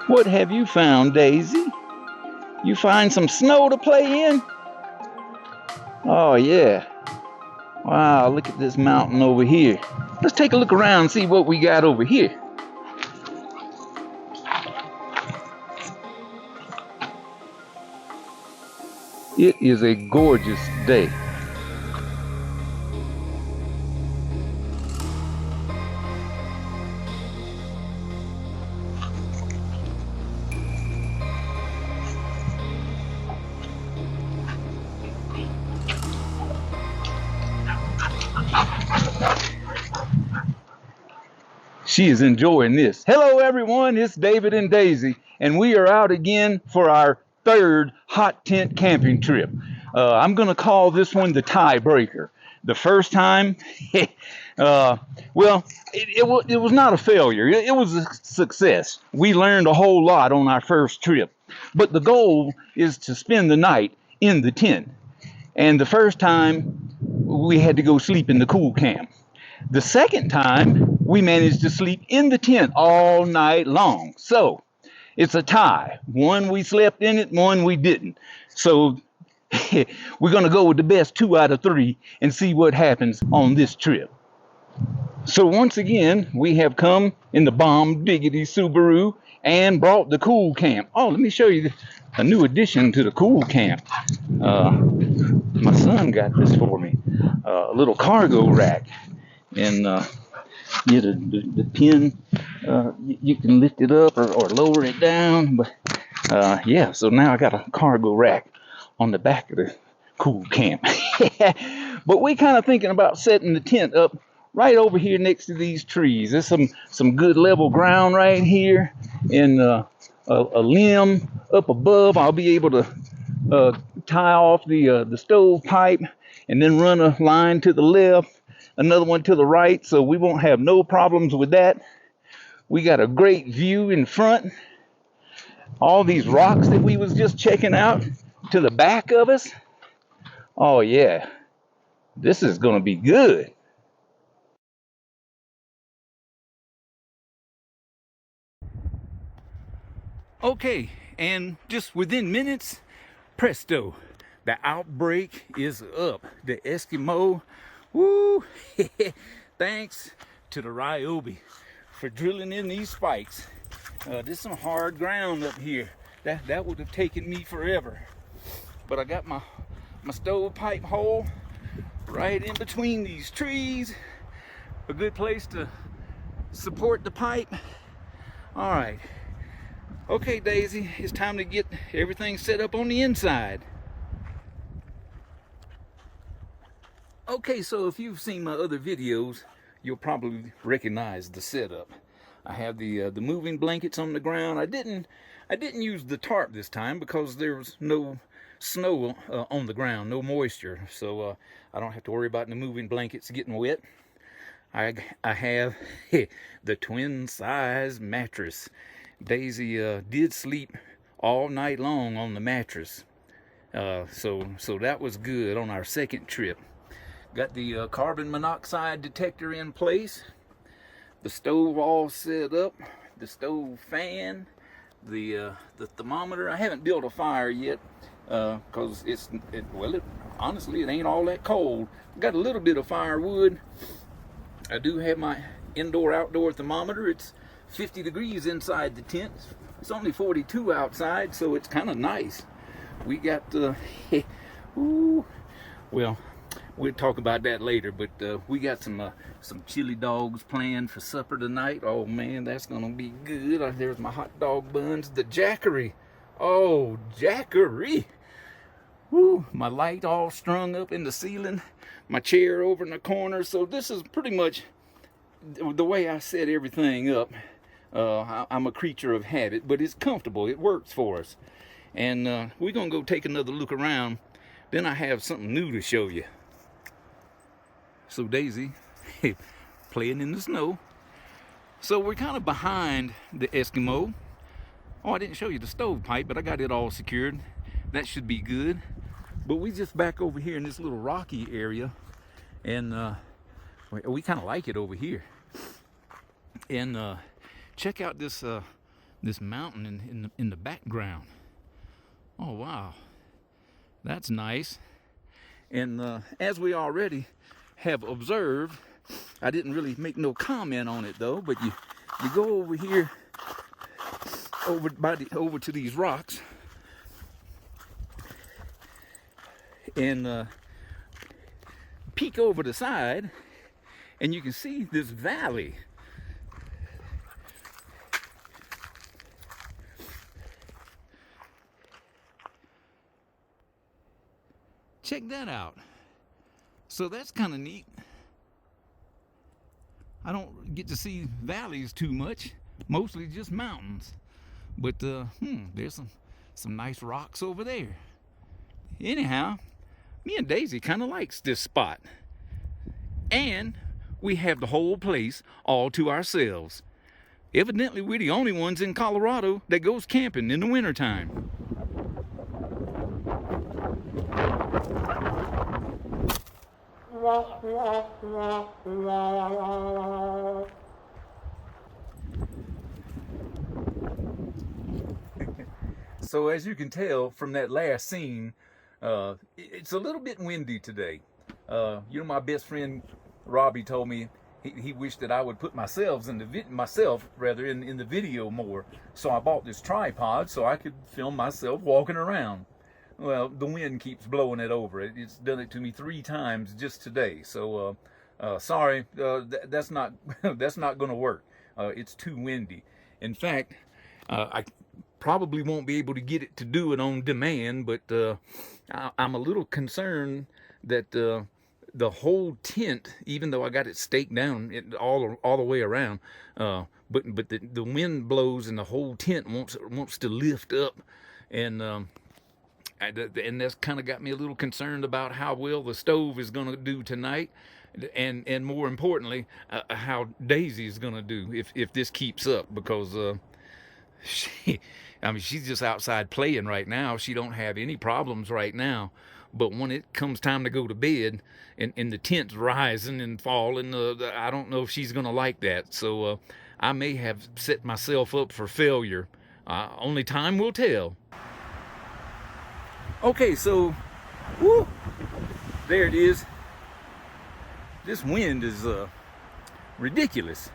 What have you found, Daisy? You find some snow to play in? Oh yeah. Wow, look at this mountain over here. Let's take a look around and see what we got over here. It is a gorgeous day. She is enjoying this. Hello everyone, it's David and Daisy, and we are out again for our third hot tent camping trip. I'm going to call this one the tiebreaker. The first time, well, it was not a failure. It was a success. We learned a whole lot on our first trip, but the goal is to spend the night in the tent. And the first time, we had to go sleep in the cool camp. The second time, we managed to sleep in the tent all night long. So it's a tie. One we slept in it, one we didn't. So we're going to go with the best 2 out of 3 and see what happens on this trip. So once again, we have come in the bomb diggity Subaru and brought the cool camp. Oh, let me show you a new addition to the cool camp. My son got this for me. A little cargo rack. And yeah, the pin, you can lift it up or lower it down. But yeah, so now I got a cargo rack on the back of the cool camp. But we kind of thinking about setting the tent up right over here next to these trees. There's some good level ground right here, and a limb up above. I'll be able to tie off the stove pipe and then run a line to the left, another one to the right, so we won't have no problems with that. We got a great view in front. All these rocks that we was just checking out to the back of us. Oh yeah, this is gonna be good. Okay, and just within minutes, presto, the outbreak is up. The Eskimo, woo, thanks to the Ryobi for drilling in these spikes. There's some hard ground up here. That would have taken me forever. But I got my stovepipe hole right in between these trees. A good place to support the pipe. All right. Okay, Daisy, it's time to get everything set up on the inside. Okay, so if you've seen my other videos, you'll probably recognize the setup. I have the moving blankets on the ground. I didn't use the tarp this time because there was no snow on the ground, no moisture, so I don't have to worry about the moving blankets getting wet. I have the twin size mattress. Daisy did sleep all night long on the mattress, so that was good on our second trip. Got the carbon monoxide detector in place, the stove all set up, the stove fan, the thermometer. I haven't built a fire yet because honestly it ain't all that cold. Got a little bit of firewood. I do have my indoor-outdoor thermometer. It's 50 degrees inside the tent. It's only 42 outside, so it's kind of nice. we got the, ooh, well, we'll talk about that later, but we got some chili dogs planned for supper tonight. Oh man, that's gonna be good. There's my hot dog buns, the Jackery. Oh, Jackery. Woo, my light all strung up in the ceiling, my chair over in the corner. So this is pretty much the way I set everything up. I'm a creature of habit, but it's comfortable. It works for us. And we're gonna go take another look around. Then I have something new to show you. So Daisy, playing in the snow. So we're kind of behind the Eskimo. Oh, I didn't show you the stovepipe, but I got it all secured. That should be good. But we just back over here in this little rocky area, and we kind of like it over here. And check out this this mountain in the background. Oh wow, that's nice. And as we already have observed, I didn't really make no comment on it though. But you go over here, over to these rocks. And peek over the side, and you can see this valley. Check that out. So that's kind of neat. I don't get to see valleys too much, mostly just mountains. But there's some nice rocks over there. Anyhow, me and Daisy kind of likes this spot. And we have the whole place all to ourselves. Evidently, we're the only ones in Colorado that goes camping in the wintertime. So as you can tell from that last scene, it's a little bit windy today. You know, my best friend Robbie told me he wished that I would put myself in the video more. So I bought this tripod so I could film myself walking around. Well, the wind keeps blowing it over. It's done it to me 3 times just today. So sorry, that's not that's not going to work. It's too windy. In fact, I probably won't be able to get it to do it on demand, but I'm a little concerned that the whole tent, even though I got it staked down all the way around, but the wind blows and the whole tent wants to lift up, and that's kind of got me a little concerned about how well the stove is going to do tonight, and more importantly, how Daisy is going to do if this keeps up, because she's just outside playing right now. She don't have any problems right now. But when it comes time to go to bed and the tent's rising and falling, I don't know if she's going to like that. So I may have set myself up for failure. Only time will tell. Okay, so, whoo, there it is. This wind is ridiculous.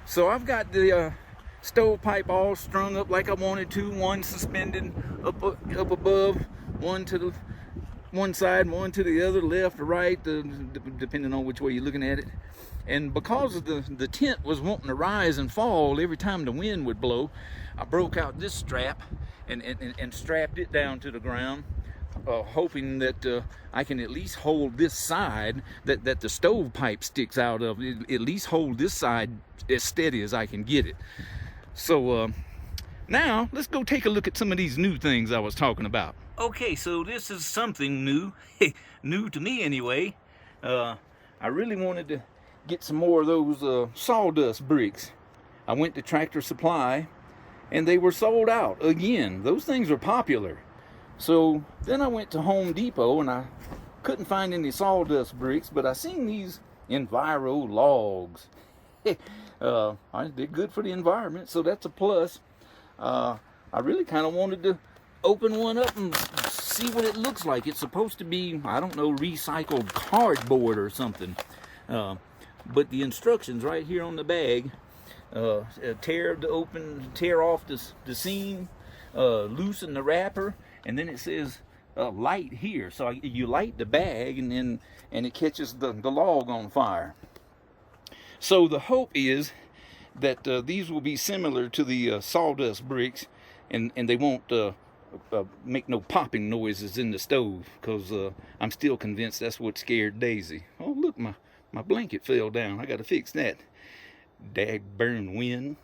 So I've got the stovepipe all strung up like I wanted to, one suspended up above, one to the one side, one to the other, left or right, depending on which way you're looking at it. And because of the tent was wanting to rise and fall every time the wind would blow, I broke out this strap and strapped it down to the ground, hoping that I can at least hold this side that the stovepipe sticks out of, at least hold this side as steady as I can get it. So now let's go take a look at some of these new things I was talking about. Okay, so this is something new, new to me anyway. I really wanted to get some more of those sawdust bricks. I went to Tractor Supply and they were sold out again. Those things are popular. So then I went to Home Depot and I couldn't find any sawdust bricks, but I seen these Enviro logs. They're good for the environment, so that's a plus. I really kind of wanted to open one up and see what it looks like. It's supposed to be, I don't know, recycled cardboard or something. But the instructions right here on the bag, tear off the seam, loosen the wrapper, and then it says light here. So you light the bag, and it catches the log on fire. So the hope is that these will be similar to the sawdust bricks, and they won't make no popping noises in the stove, because I'm still convinced that's what scared Daisy. Oh, look, my blanket fell down. I got to fix that. Dag-burn wind.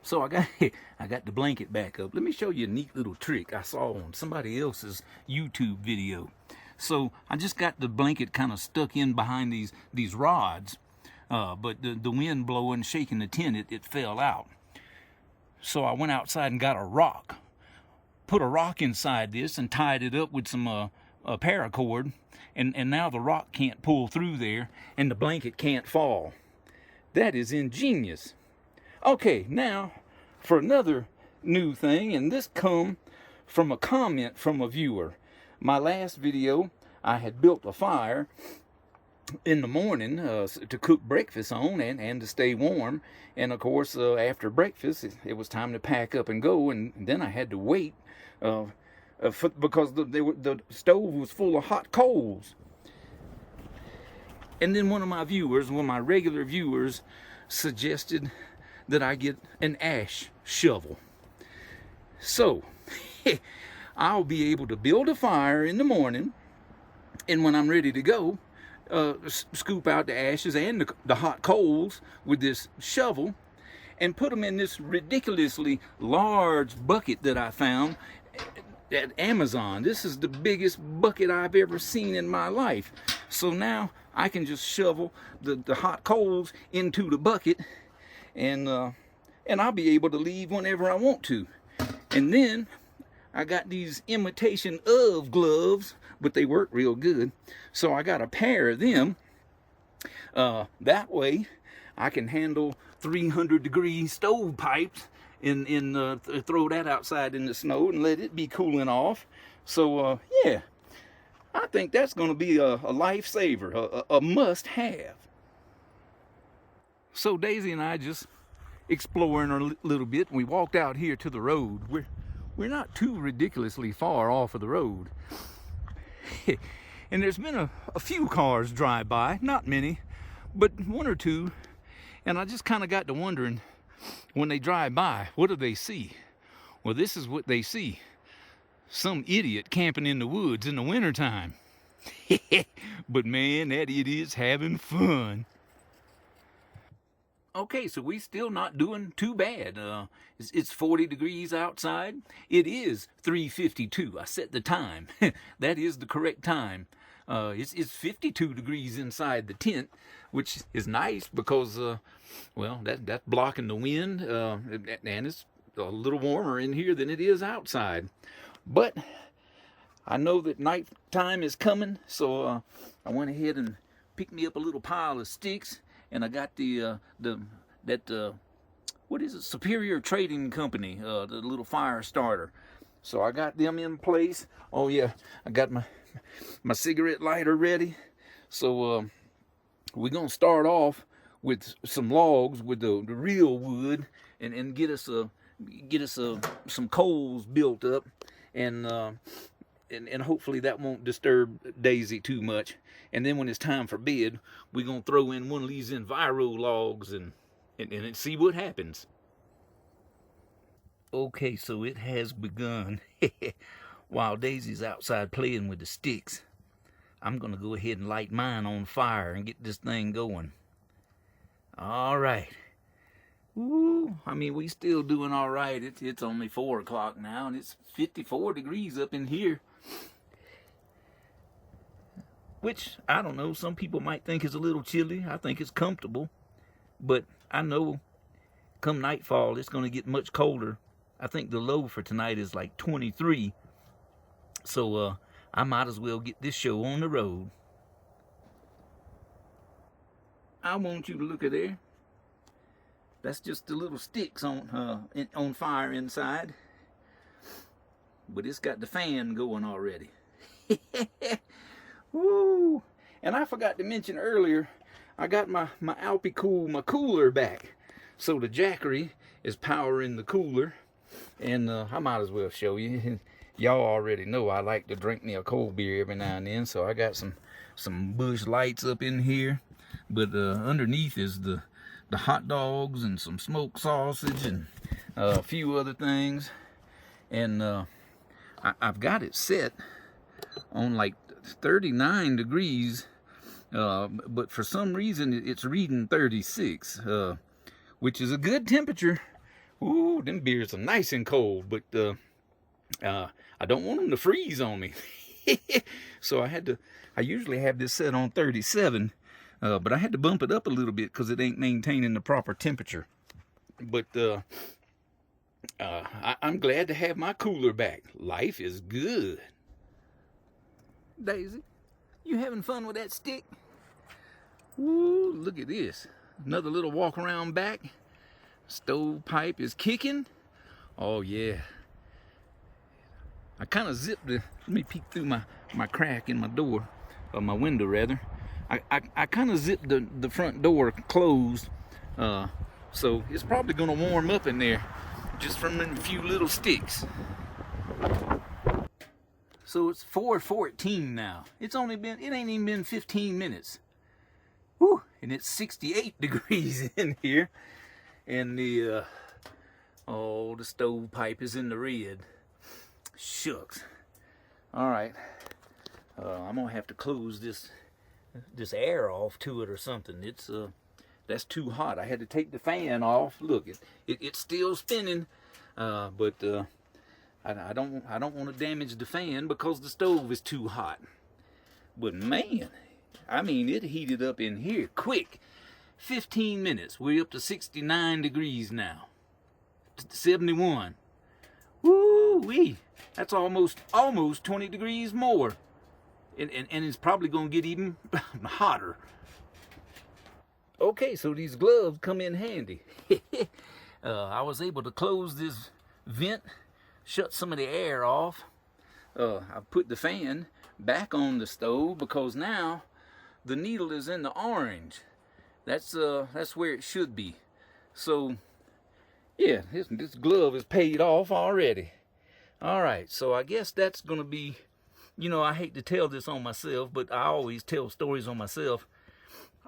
So I got the blanket back up. Let me show you a neat little trick I saw on somebody else's YouTube video. So I just got the blanket kind of stuck in behind these rods, but the wind blowing, shaking the tent, it fell out. So I went outside and got a rock, put a rock inside this, and tied it up with some a paracord, and now the rock can't pull through there, and the blanket can't fall. That is ingenious. Okay, now for another new thing, and this come from a comment from a viewer. My last video, I had built a fire in the morning to cook breakfast on and to stay warm, and of course after breakfast it was time to pack up and go, and then I had to wait because the stove was full of hot coals. And then one of my my regular viewers, suggested that I get an ash shovel. So I'll be able to build a fire in the morning, and when I'm ready to go, scoop out the ashes and the hot coals with this shovel, and put them in this ridiculously large bucket that I found at Amazon. This is the biggest bucket I've ever seen in my life. So now I can just shovel the hot coals into the bucket, and I'll be able to leave whenever I want to. And then I got these imitation of gloves, but they work real good. So I got a pair of them. That way I can handle 300-degree stovepipes and throw that outside in the snow and let it be cooling off. So yeah, I think that's going to be a lifesaver, a must-have. So Daisy and I just exploring a little bit, and we walked out here to the road. We're not too ridiculously far off of the road. And there's been a few cars drive by, not many, but one or two. And I just kind of got to wondering, when they drive by, what do they see? Well, this is what they see. Some idiot camping in the woods in the wintertime. But man, that idiot's having fun. Okay, so we still not doing too bad. It's 40 degrees outside. It is 3:52. I set the time. That is the correct time. It's 52 degrees inside the tent, which is nice because, well, that's blocking the wind, and it's a little warmer in here than it is outside. But I know that night time is coming, so I went ahead and picked me up a little pile of sticks. And I got what is it? Superior Trading Company, the little fire starter. So I got them in place. Oh yeah, I got my cigarette lighter ready. So we're gonna start off with some logs with the real wood, and get us some coals built up, and hopefully that won't disturb Daisy too much. And then when it's time for bed, we're going to throw in one of these Enviro logs and see what happens. Okay, so it has begun. While Daisy's outside playing with the sticks, I'm going to go ahead and light mine on fire and get this thing going. All right. Ooh, I mean, we still doing all right. It's only 4 o'clock now, and it's 54 degrees up in here. Which, I don't know, some people might think is a little chilly. I think it's comfortable. But I know come nightfall, it's going to get much colder. I think the low for tonight is like 23. So I might as well get this show on the road. I want you to look at there. That's just the little sticks on fire inside. But it's got the fan going already. Woo! And I forgot to mention earlier, I got my Alpi-Cool, my cooler back. So the Jackery is powering the cooler. And I might as well show you. Y'all already know I like to drink me a cold beer every now and then, so I got some Bush Lights up in here. But underneath is the hot dogs and some smoked sausage and a few other things. And I've got it set on like 39 degrees, but for some reason it's reading 36, which is a good temperature. Ooh, them beers are nice and cold, but I don't want them to freeze on me. So I usually have this set on 37, but I had to bump it up a little bit because it ain't maintaining the proper temperature. But I'm glad to have my cooler back. Life is good. Daisy, you having fun with that stick? Ooh, look at this. Another little walk around back. Stovepipe is kicking. Oh yeah. I kind of zipped let me peek through my crack in my door, or my window rather. I kind of zipped the front door closed, so it's probably gonna warm up in there just from a few little sticks. So it's 4:14 now. It ain't even been 15 minutes. Whew, and it's 68 degrees in here, and the stovepipe is in the red. Shucks. All right, I'm gonna have to close this air off to it or something. It's that's too hot. I had to take the fan off. Look, it's still spinning, but I don't want to damage the fan because the stove is too hot. But man, I mean, it heated up in here quick. 15 minutes. We're up to 69 degrees now. 71. Woo-wee. That's almost 20 degrees more. And it's probably going to get even hotter. Okay, so these gloves come in handy. I was able to close this vent, shut some of the air off. I put the fan back on the stove because now the needle is in the orange. That's where it should be. So yeah, this glove is paid off already. All right, so I guess that's gonna be, I hate to tell this on myself, but I always tell stories on myself.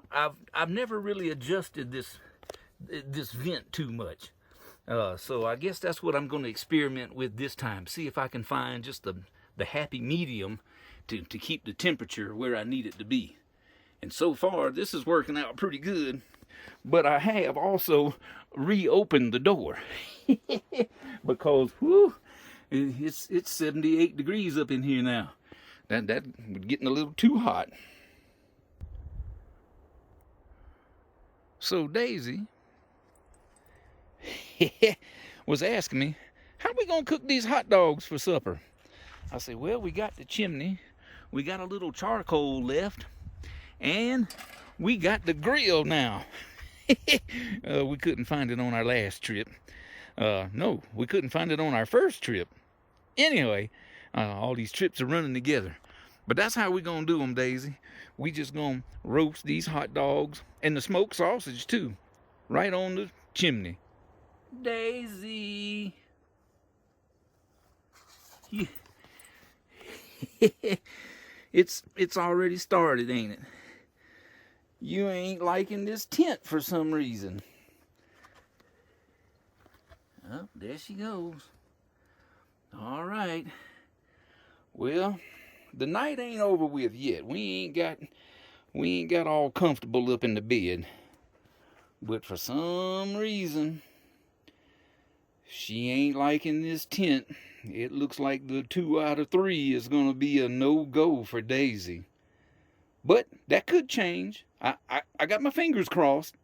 I've never really adjusted this vent too much. So I guess that's what I'm going to experiment with this time. See if I can find just the happy medium to keep the temperature where I need it to be. And so far, this is working out pretty good. But I have also reopened the door because it's 78 degrees up in here now. That was getting a little too hot. So Daisy was asking me, how are we going to cook these hot dogs for supper? I said, well, we got the chimney, we got a little charcoal left, and we got the grill now. We couldn't find it on our last trip. No, we couldn't find it on our first trip. Anyway, all these trips are running together. But that's how we're going to do them, Daisy. We just going to roast these hot dogs and the smoked sausage, too, right on the chimney. Daisy. It's already started, ain't it? You ain't liking this tent for some reason. Oh, there she goes. All right. Well, the night ain't over with yet. We ain't got all comfortable up in the bed. But for some reason, she ain't liking this tent. It looks like the 2 out of 3 is gonna be a no-go for Daisy. But that could change. I got my fingers crossed.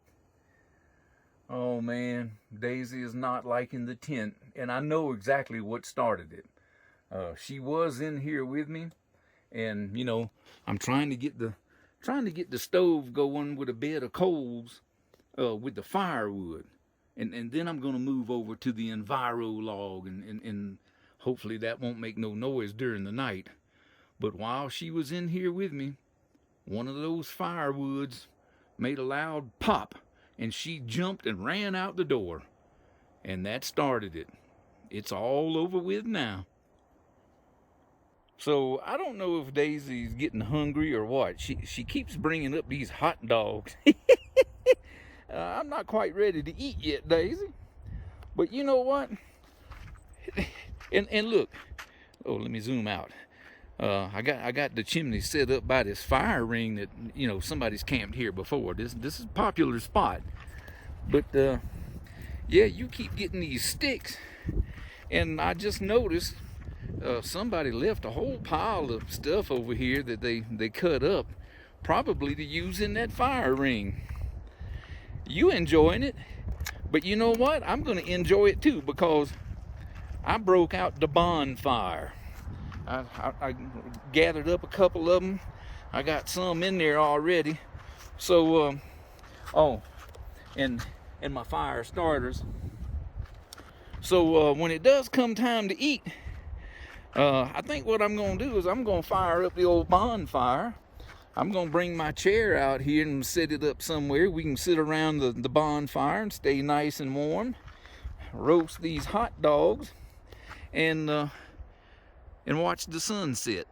Oh man, Daisy is not liking the tent, and I know exactly what started it. She was in here with me, and I'm trying to get the stove going with a bed of coals, with the firewood, and then I'm gonna move over to the Enviro log, and hopefully that won't make no noise during the night. But while she was in here with me, one of those firewoods made a loud pop, and she jumped and ran out the door. And that started it. It's all over with now. So I don't know if Daisy's getting hungry or what. She keeps bringing up these hot dogs. I'm not quite ready to eat yet, Daisy. But you know what? And look. Oh, let me zoom out. I got the chimney set up by this fire ring that, you know, somebody's camped here before. This is a popular spot. But yeah, you keep getting these sticks, and I just noticed somebody left a whole pile of stuff over here that they cut up, probably to use in that fire ring. You enjoying it, but you know what? I'm gonna enjoy it too, because I broke out the bonfire. I gathered up a couple of them. I got some in there already. So, oh, and my fire starters. So when it does come time to eat, I think what I'm gonna do is I'm gonna fire up the old bonfire. I'm gonna bring my chair out here and set it up somewhere. We can sit around the bonfire and stay nice and warm. Roast these hot dogs and watch the sunset.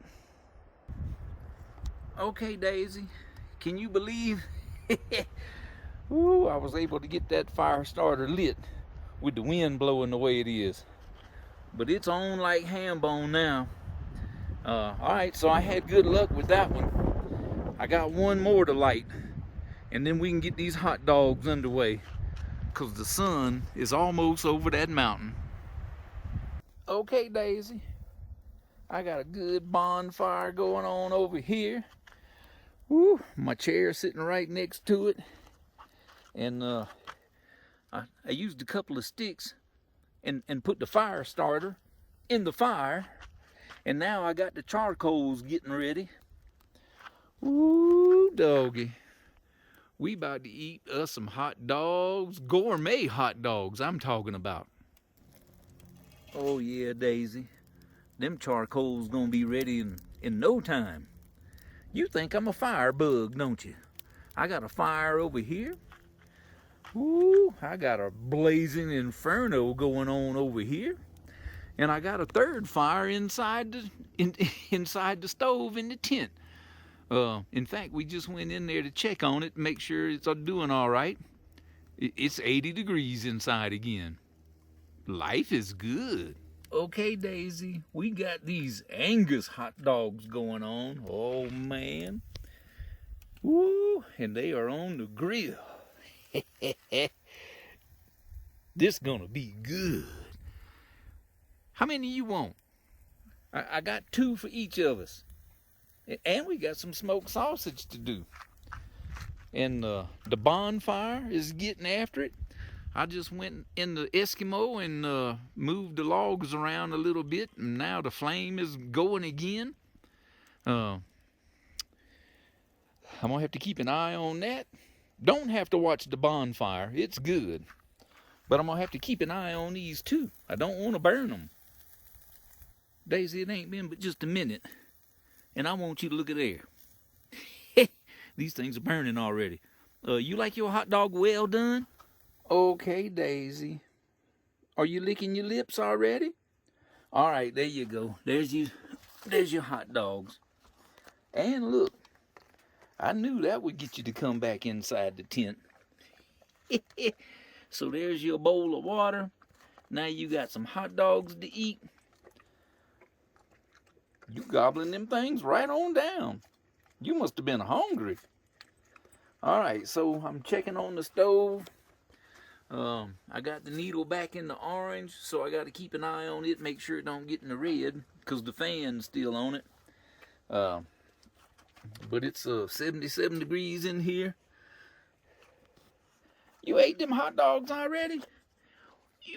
Okay, Daisy, can you believe? Ooh, I was able to get that fire starter lit with the wind blowing the way it is. But it's on like ham bone now. All right, so I had good luck with that one. I got one more to light, and then we can get these hot dogs underway, because the sun is almost over that mountain. Okay, Daisy, I got a good bonfire going on over here. Woo, my chair sitting right next to it. And I used a couple of sticks and put the fire starter in the fire. And now I got the charcoals getting ready. Ooh, doggy. We about to eat us some hot dogs. Gourmet hot dogs, I'm talking about. Oh yeah, Daisy. Them charcoals gonna be ready in no time. You think I'm a fire bug, don't you? I got a fire over here. Ooh, I got a blazing inferno going on over here. And I got a third fire inside the stove in the tent. In fact, we just went in there to check on it, make sure it's doing all right. It's 80 degrees inside again. Life is good. Okay, Daisy, we got these Angus hot dogs going on. Oh, man. Woo, and they are on the grill. This gonna be good. How many you want? I got 2 for each of us. And we got some smoked sausage to do. And the bonfire is getting after it. I just went in the Eskimo and moved the logs around a little bit, and now the flame is going again. I'm gonna have to keep an eye on that. Don't have to watch the bonfire, it's good. But I'm gonna have to keep an eye on these too. I don't want to burn them. Daisy, it ain't been but just a minute, and I want you to look at there. These things are burning already. You like your hot dog well done? Okay, Daisy. Are you licking your lips already? All right, there you go. There's your hot dogs. And look, I knew that would get you to come back inside the tent. So there's your bowl of water. Now you got some hot dogs to eat. You gobbling them things right on down. You must have been hungry. All right, so I'm checking on the stove. I got the needle back in the orange, so I got to keep an eye on it, make sure it don't get in the red, because the fan's still on it. But it's 77 degrees in here. You ate them hot dogs already?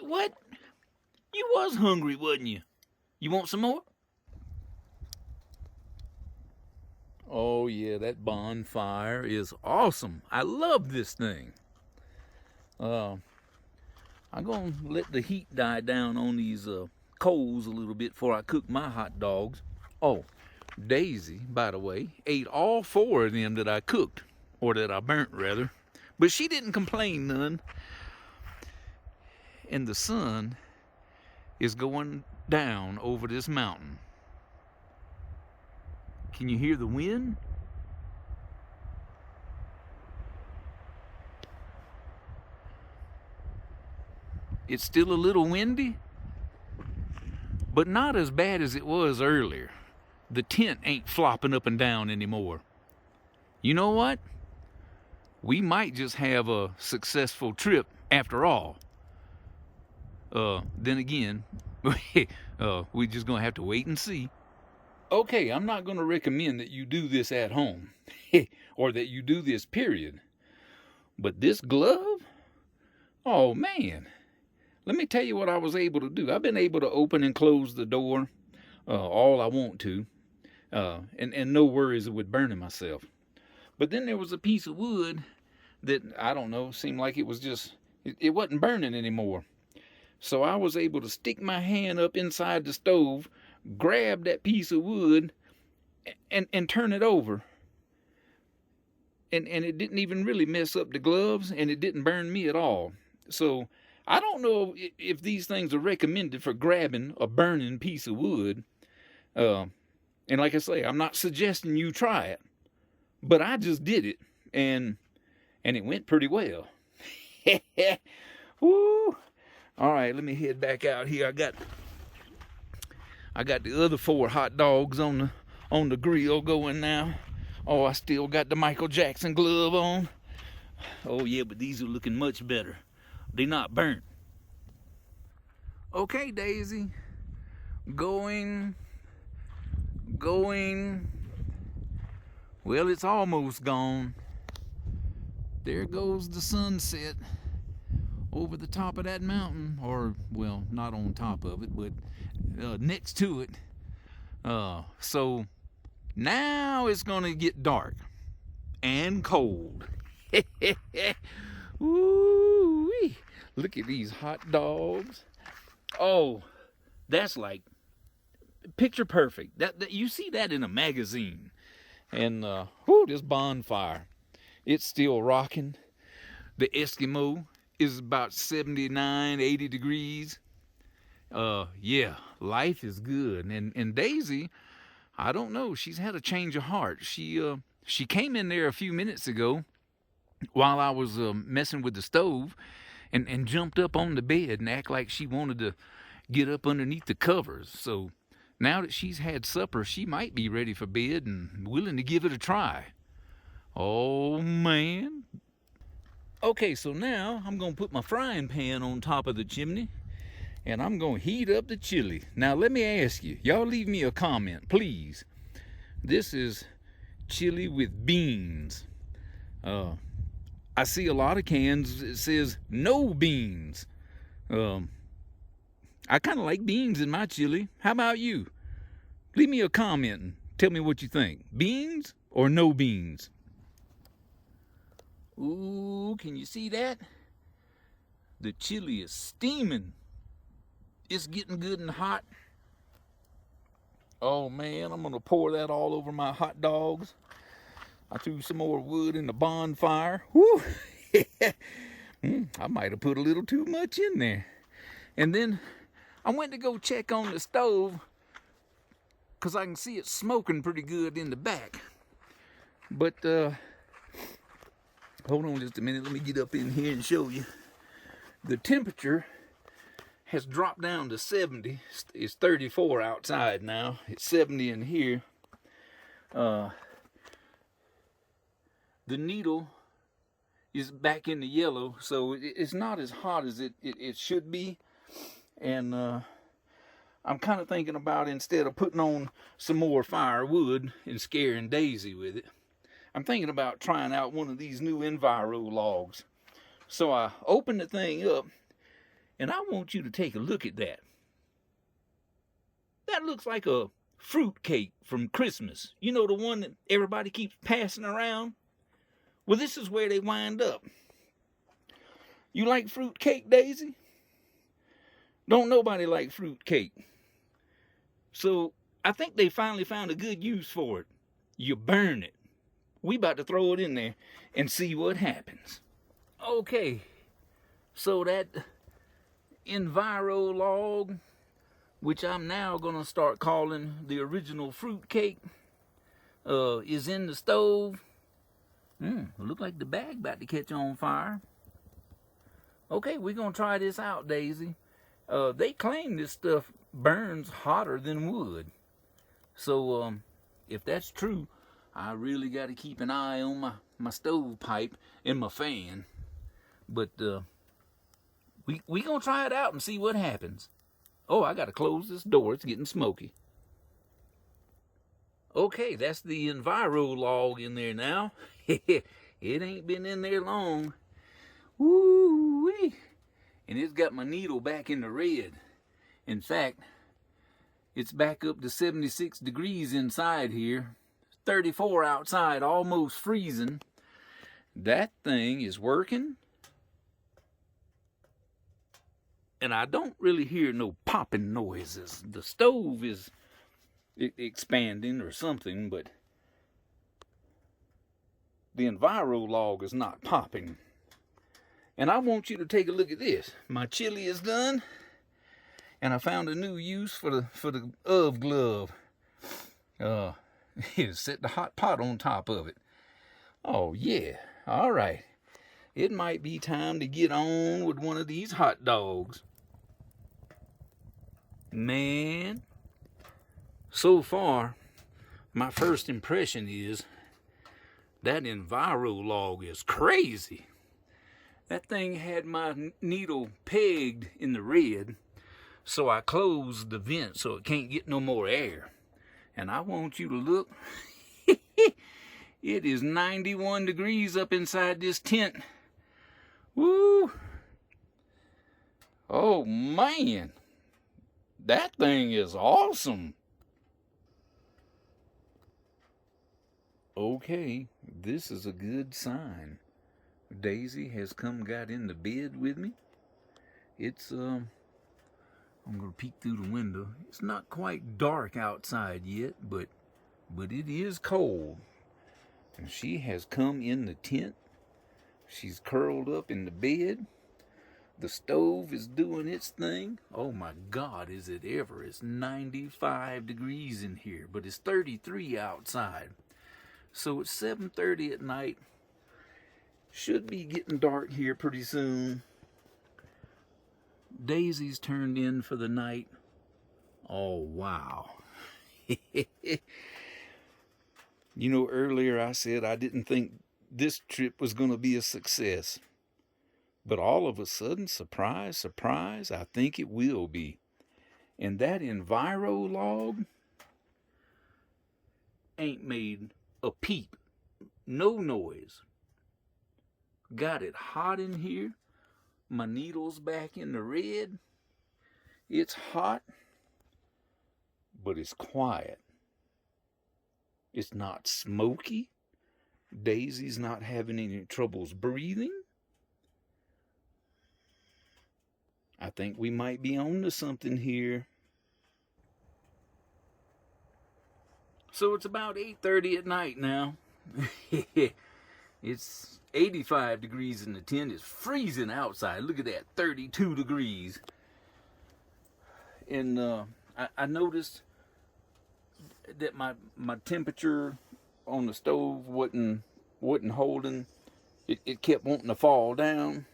What? You was hungry, wasn't you? You want some more? Oh yeah, that bonfire is awesome. I love this thing. I'm gonna let the heat die down on these coals a little bit before I cook my hot dogs. Oh, Daisy, by the way, ate all 4 of them that I cooked, or that I burnt rather, but she didn't complain none. And the sun is going down over this mountain. Can you hear the wind? It's still a little windy, but not as bad as it was earlier. The tent ain't flopping up and down anymore. You know what? We might just have a successful trip after all. Then again, we're just gonna have to wait and see. Okay, I'm not gonna recommend that you do this at home, or that you do this, period. But this glove? Oh man. Let me tell you what I was able to do. I've been able to open and close the door all I want to, and no worries with burning myself. But then there was a piece of wood that, I don't know, seemed like it was just, it wasn't burning anymore. So I was able to stick my hand up inside the stove, grab that piece of wood, and turn it over. And it didn't even really mess up the gloves, and it didn't burn me at all. So I don't know if these things are recommended for grabbing a burning piece of wood. And like I say, I'm not suggesting you try it, but I just did it, and it went pretty well. Woo! All right, let me head back out here. I got the other 4 hot dogs on the grill going now. Oh, I still got the Michael Jackson glove on. Oh yeah, but these are looking much better. They're not burnt. Okay, Daisy. Going. Well, it's almost gone. There goes the sunset over the top of that mountain. Or, well, not on top of it, but next to it. So now it's gonna get dark and cold. Woo-wee. Look at these hot dogs. Oh, that's like picture perfect. That you see that in a magazine. And this bonfire, it's still rocking. The Eskimo is about 79, 80 degrees. Yeah, life is good. And Daisy, I don't know, she's had a change of heart. She came in there a few minutes ago while I was messing with the stove, and jumped up on the bed and act like she wanted to get up underneath the covers. So now that she's had supper, she might be ready for bed and willing to give it a try. Oh man. Okay, so now I'm gonna put my frying pan on top of the chimney, and I'm gonna heat up the chili. Now let me ask you, y'all leave me a comment, please. This is chili with beans. I see a lot of cans that says no beans. I kind of like beans in my chili. How about you? Leave me a comment and tell me what you think. Beans or no beans? Ooh, can you see that? The chili is steaming. It's getting good and hot. Oh man, I'm gonna pour that all over my hot dogs. I threw some more wood in the bonfire. Woo! I might have put a little too much in there. And then I went to go check on the stove because I can see it smoking pretty good in the back. But, hold on just a minute. Let me get up in here and show you. The temperature has dropped down to 70. It's 34 outside now. It's 70 in here. The needle is back in the yellow, so it's not as hot as it should be. And I'm kind of thinking about, instead of putting on some more firewood and scaring Daisy with it, I'm thinking about trying out one of these new Enviro logs. So I opened the thing up, and I want you to take a look at that. That looks like a fruit cake from Christmas. You know, the one that everybody keeps passing around? Well, this is where they wind up. You like fruit cake, Daisy? Don't nobody like fruit cake. So I think they finally found a good use for it. You burn it. We about to throw it in there and see what happens. Okay, so that Enviro log, which I'm now gonna start calling the original fruit cake, is in the stove. Look like the bag about to catch on fire. Okay, we're gonna try this out, Daisy. They claim this stuff burns hotter than wood. So, if that's true, I really got to keep an eye on my stovepipe and my fan. But we gonna try it out and see what happens. Oh, I gotta close this door. It's getting smoky. Okay, that's the Enviro log in there now. It ain't been in there long. Woo-wee. And it's got my needle back in the red. In fact, it's back up to 76 degrees inside here. 34 outside, almost freezing. That thing is working. And I don't really hear no popping noises. The stove is expanding or something, but the Enviro log is not popping. And I want you to take a look at this. My chili is done, and I found a new use for the oven glove. Set the hot pot on top of it. Oh yeah, all right. It might be time to get on with one of these hot dogs. Man, so far, my first impression is that Enviro log is crazy. That thing had my needle pegged in the red, so I closed the vent so it can't get no more air. And I want you to look. It is 91 degrees up inside this tent. Woo! Oh man, that thing is awesome. Okay, this is a good sign. Daisy has got in the bed with me. It's I'm gonna peek through the window. It's not quite dark outside yet, but it is cold. And she has come in the tent. She's curled up in the bed. The stove is doing its thing. Oh my God, is it ever? It's 95 degrees in here, but it's 33 outside. So it's 7:30 at night. Should be getting dark here pretty soon. Daisy's turned in for the night. Oh, wow. You know, earlier I said I didn't think this trip was going to be a success. But all of a sudden, surprise, surprise, I think it will be. And that Enviro log ain't made a peep. No noise. Got it hot in here. My needle's back in the red. It's hot, but it's quiet. It's not smoky. Daisy's not having any troubles breathing. I think we might be on to something here. So it's about 8:30 at night now. It's 85 degrees in the tent. It's freezing outside. Look at that, 32 degrees. And I noticed that my temperature on the stove wasn't holding. It kept wanting to fall down.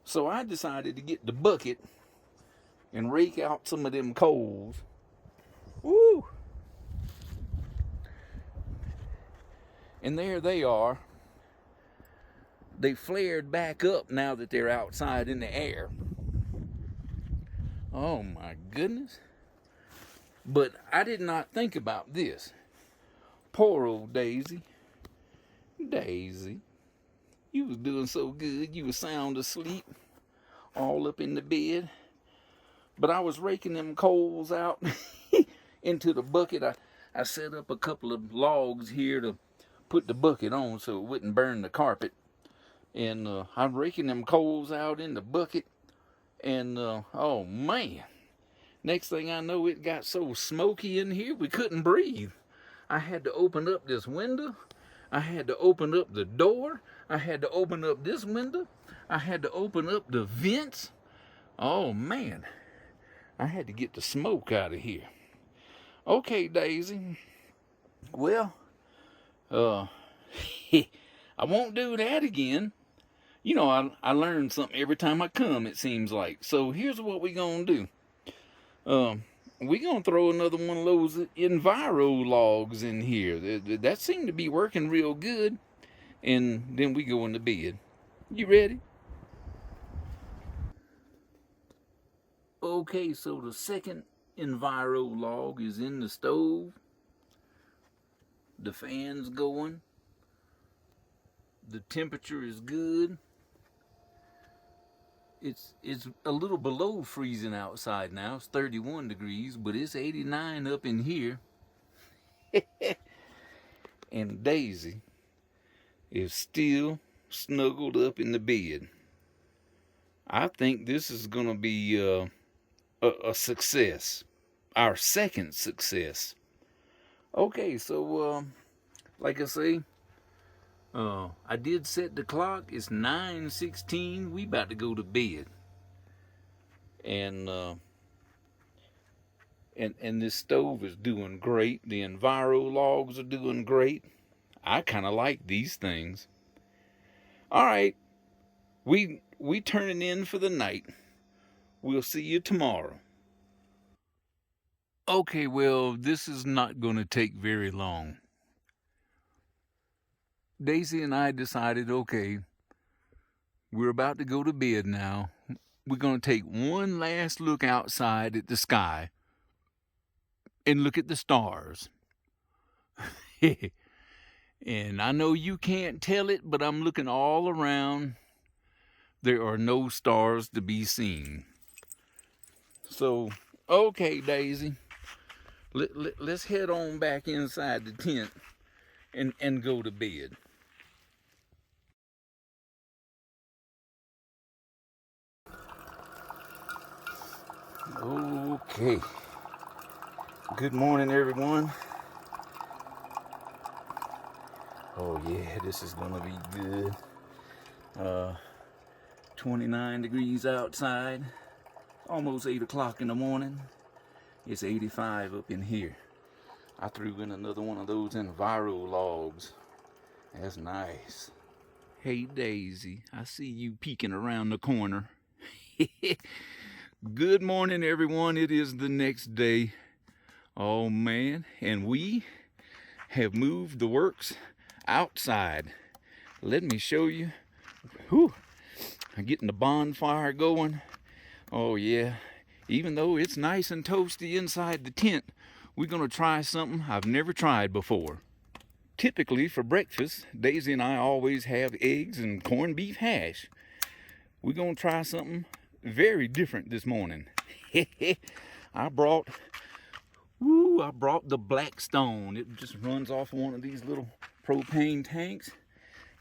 So I decided to get the bucket and rake out some of them coals. Woo! And there they are. They flared back up now that they're outside in the air. Oh my goodness. But I did not think about this. Poor old Daisy. Daisy. You was doing so good. You was sound asleep. All up in the bed. But I was raking them coals out into the bucket. I set up a couple of logs here to put the bucket on so it wouldn't burn the carpet. And I'm raking them coals out in the bucket. And, oh man. Next thing I know, it got so smoky in here, we couldn't breathe. I had to open up this window. I had to open up the door. I had to open up this window. I had to open up the vents. Oh man. I had to get the smoke out of here. Okay, Daisy. Well, uh, I won't do that again. You know, I learn something every time I come, it seems like. So here's what we gonna do. We gonna throw another one of those enviro logs in here. That seemed to be working real good. And then we go into bed. You ready? Okay, so the second enviro log is in the stove. The fan's going. The temperature is good. It's a little below freezing outside now. It's 31 degrees, but it's 89 up in here. And Daisy is still snuggled up in the bed. I think this is gonna be a success. Our second success. Okay, so like I say, I did set the clock. It's 9:16. We about to go to bed. And and this stove is doing great. The enviro logs are doing great. I kind of like these things. All right, we turning in for the night. We'll see you tomorrow. Okay, well, this is not going to take very long. Daisy and I decided, okay, we're about to go to bed now. We're going to take one last look outside at the sky and look at the stars. And I know you can't tell it, but I'm looking all around. There are no stars to be seen. So, okay, Daisy, let's head on back inside the tent and go to bed. Okay. Good morning, everyone. Oh yeah, this is gonna be good. 29 degrees outside, almost 8 o'clock in the morning. It's 85 up in here. I threw in another one of those enviro logs. That's nice. Hey Daisy, I see you peeking around the corner. Good morning, everyone. It is the next day. Oh man, and we have moved the works outside. Let me show you. Whew. I'm getting the bonfire going. Oh yeah, even though it's nice and toasty inside the tent, we're gonna try something I've never tried before. Typically for breakfast, Daisy and I always have eggs and corned beef hash. We're gonna try something very different this morning. I brought the Blackstone. It just runs off one of these little propane tanks,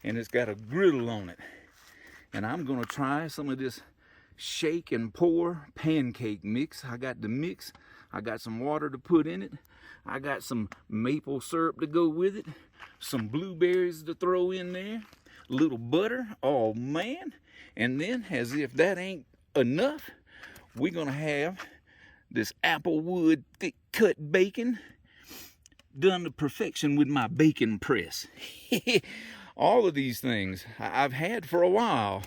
and it's got a griddle on it. And I'm gonna try some of this shake and pour pancake mix. I got the mix. I got some water to put in it. I got some maple syrup to go with it. Some blueberries to throw in there. A little butter. Oh man. And then, as if that ain't enough, we're gonna have this applewood thick cut bacon done to perfection with my bacon press. All of these things I've had for a while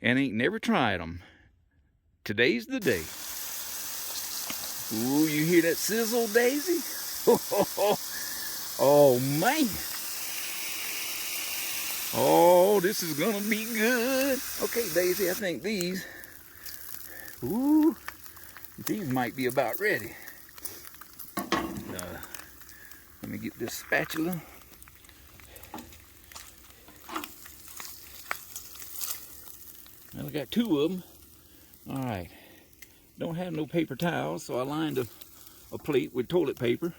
and ain't never tried them. Today's the day. Ooh, you hear that sizzle, Daisy? Oh man. Oh, this is gonna be good. Okay, Daisy, I think these might be about ready. Let me get this spatula. Well, I got two of them. All right. Don't have no paper towels, so I lined a plate with toilet paper.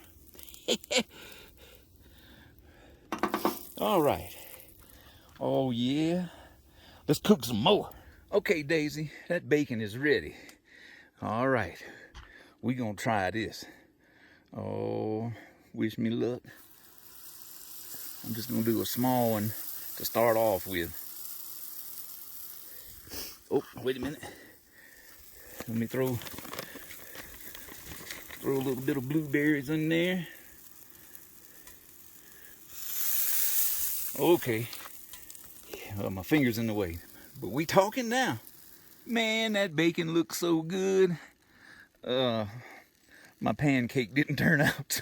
All right. Oh, yeah. Let's cook some more. Okay, Daisy, that bacon is ready. All right. We gonna try this. Oh, wish me luck. I'm just gonna do a small one to start off with. Oh, wait a minute. Let me throw a little bit of blueberries in there. Okay. Well, my finger's in the way. But we talking now. Man, that bacon looks so good. My pancake didn't turn out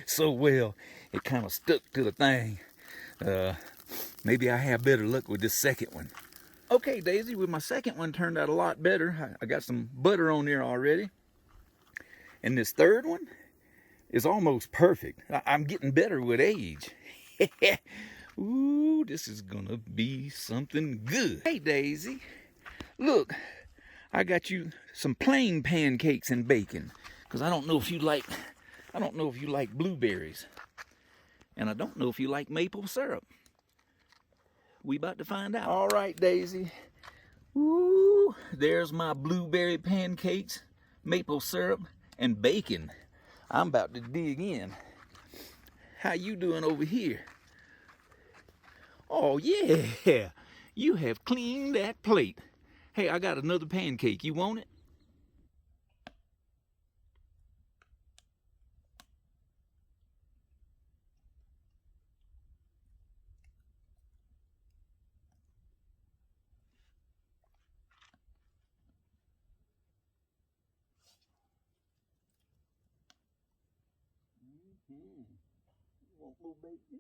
so well. It kind of stuck to the thing. Maybe I have better luck with this second one. Okay, Daisy, with my second one turned out a lot better. I got some butter on there already. And this third one is almost perfect. I'm getting better with age. Ooh, this is gonna be something good. Hey, Daisy, look, I got you some plain pancakes and bacon. Cause I don't know if you like blueberries. And I don't know if you like maple syrup. We about to find out. All right, Daisy. Ooh, there's my blueberry pancakes, maple syrup, and bacon. I'm about to dig in. How you doing over here? Oh, yeah. You have cleaned that plate. Hey, I got another pancake. You want it? Want more bacon?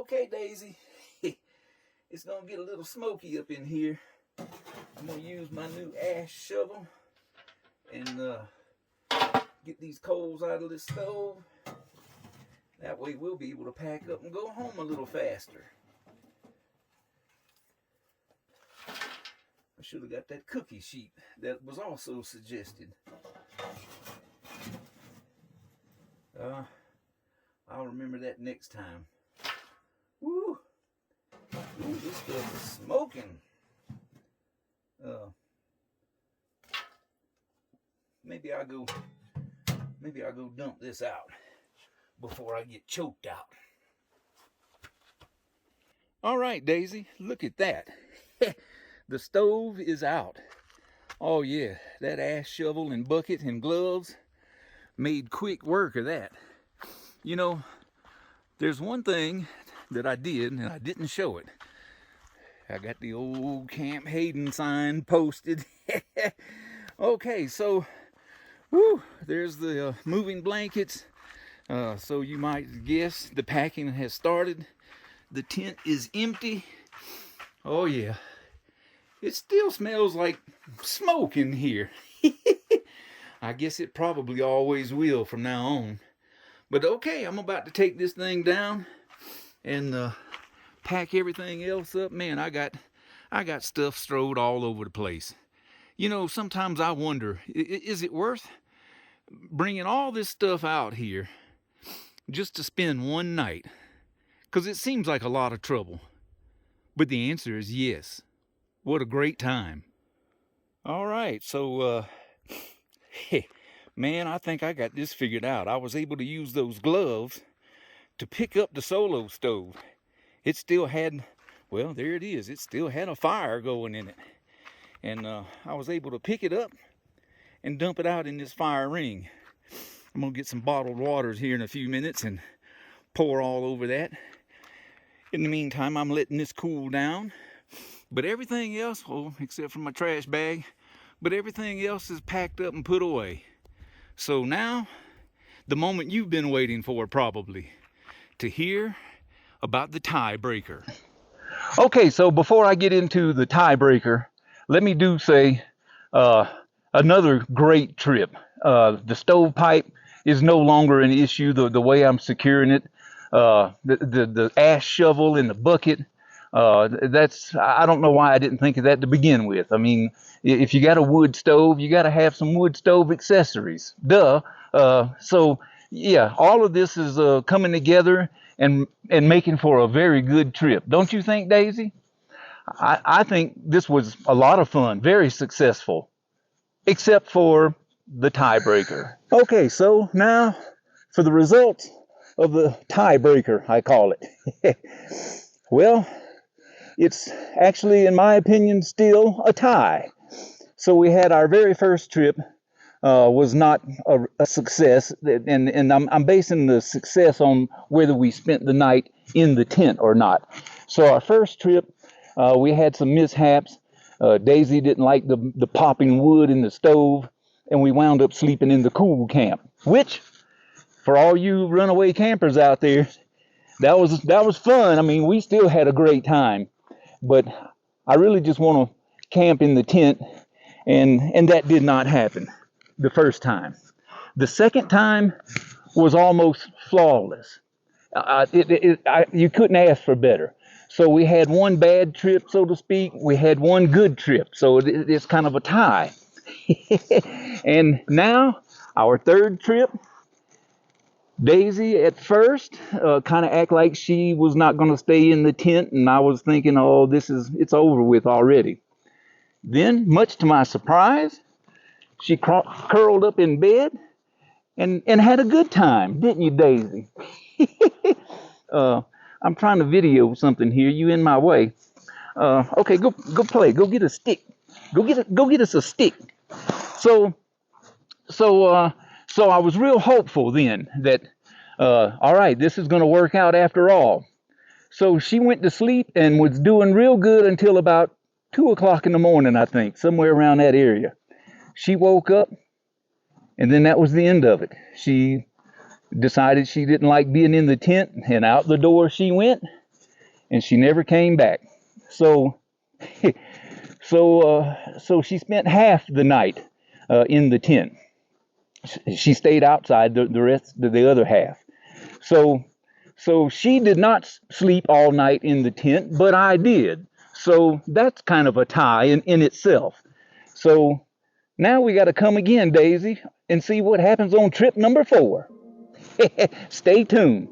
Okay, Daisy. It's gonna get a little smoky up in here. I'm gonna use my new ash shovel and get these coals out of the stove. That way we'll be able to pack up and go home a little faster. I should have got that cookie sheet that was also suggested. I'll remember that next time. Woo! Ooh, this stuff is smoking. Maybe I'll go dump this out before I get choked out. All right, Daisy, look at that. The stove is out. Oh yeah, that ash shovel and bucket and gloves made quick work of that. You know, there's one thing that I did and I didn't show it. I got the old Camp Hayden sign posted. Okay, so there's the moving blankets. So you might guess the packing has started. The tent is empty. Oh yeah, it still smells like smoke in here. I guess it probably always will from now on. But okay, I'm about to take this thing down and pack everything else up. Man, I got stuff strode all over the place. You know, sometimes I wonder, is it worth bringing all this stuff out here just to spend one night? Because it seems like a lot of trouble. But the answer is yes. What a great time. All right, so man, I think I got this figured out. I was able to use those gloves to pick up the solo stove. It still had, well, there it is. It still had a fire going in it. And I was able to pick it up and dump it out in this fire ring. I'm gonna get some bottled waters here in a few minutes and pour all over that. In the meantime, I'm letting this cool down. But everything else, well, except for my trash bag, but everything else is packed up and put away. So now, the moment you've been waiting for probably, to hear about the tiebreaker. Okay, so before I get into the tiebreaker, let me say another great trip. The stovepipe is no longer an issue. The way I'm securing it, the ash shovel in the bucket. I don't know why I didn't think of that to begin with. I mean, if you got a wood stove, you got to have some wood stove accessories. Duh. So yeah, all of this is coming together and making for a very good trip. Don't you think, Daisy? I think this was a lot of fun, very successful, except for the tiebreaker. Okay, so now for the results. of the tiebreaker, I call it. Well, it's actually, in my opinion, still a tie. So we had our very first trip was not a success, and I'm basing the success on whether we spent the night in the tent or not. So our first trip, we had some mishaps. Daisy didn't like the popping wood in the stove, and we wound up sleeping in the cool camp. Which, for all you runaway campers out there, that was fun. I mean, we still had a great time, but I really just want to camp in the tent, and that did not happen the first time. The second time was almost flawless. You couldn't ask for better. So we had one bad trip, so to speak. We had one good trip. So it's kind of a tie. And now, our third trip, Daisy at first kind of act like she was not going to stay in the tent, and I was thinking, oh, it's over with already. Then, much to my surprise, she curled up in bed and had a good time, didn't you, Daisy? uh, I'm trying to video something here. You in my way? Okay, go play. Go get a stick. Go get us a stick. So so so I was real hopeful then that all right, this is going to work out after all. So she went to sleep and was doing real good until about 2 o'clock in the morning, I think, somewhere around that area. She woke up, and then that was the end of it. She decided she didn't like being in the tent, and out the door she went, and she never came back. So, so she spent half the night in the tent. She stayed outside the other half. So she did not sleep all night in the tent, but I did. So that's kind of a tie in itself. So now we got to come again, Daisy, and see what happens on trip number 4. Stay tuned.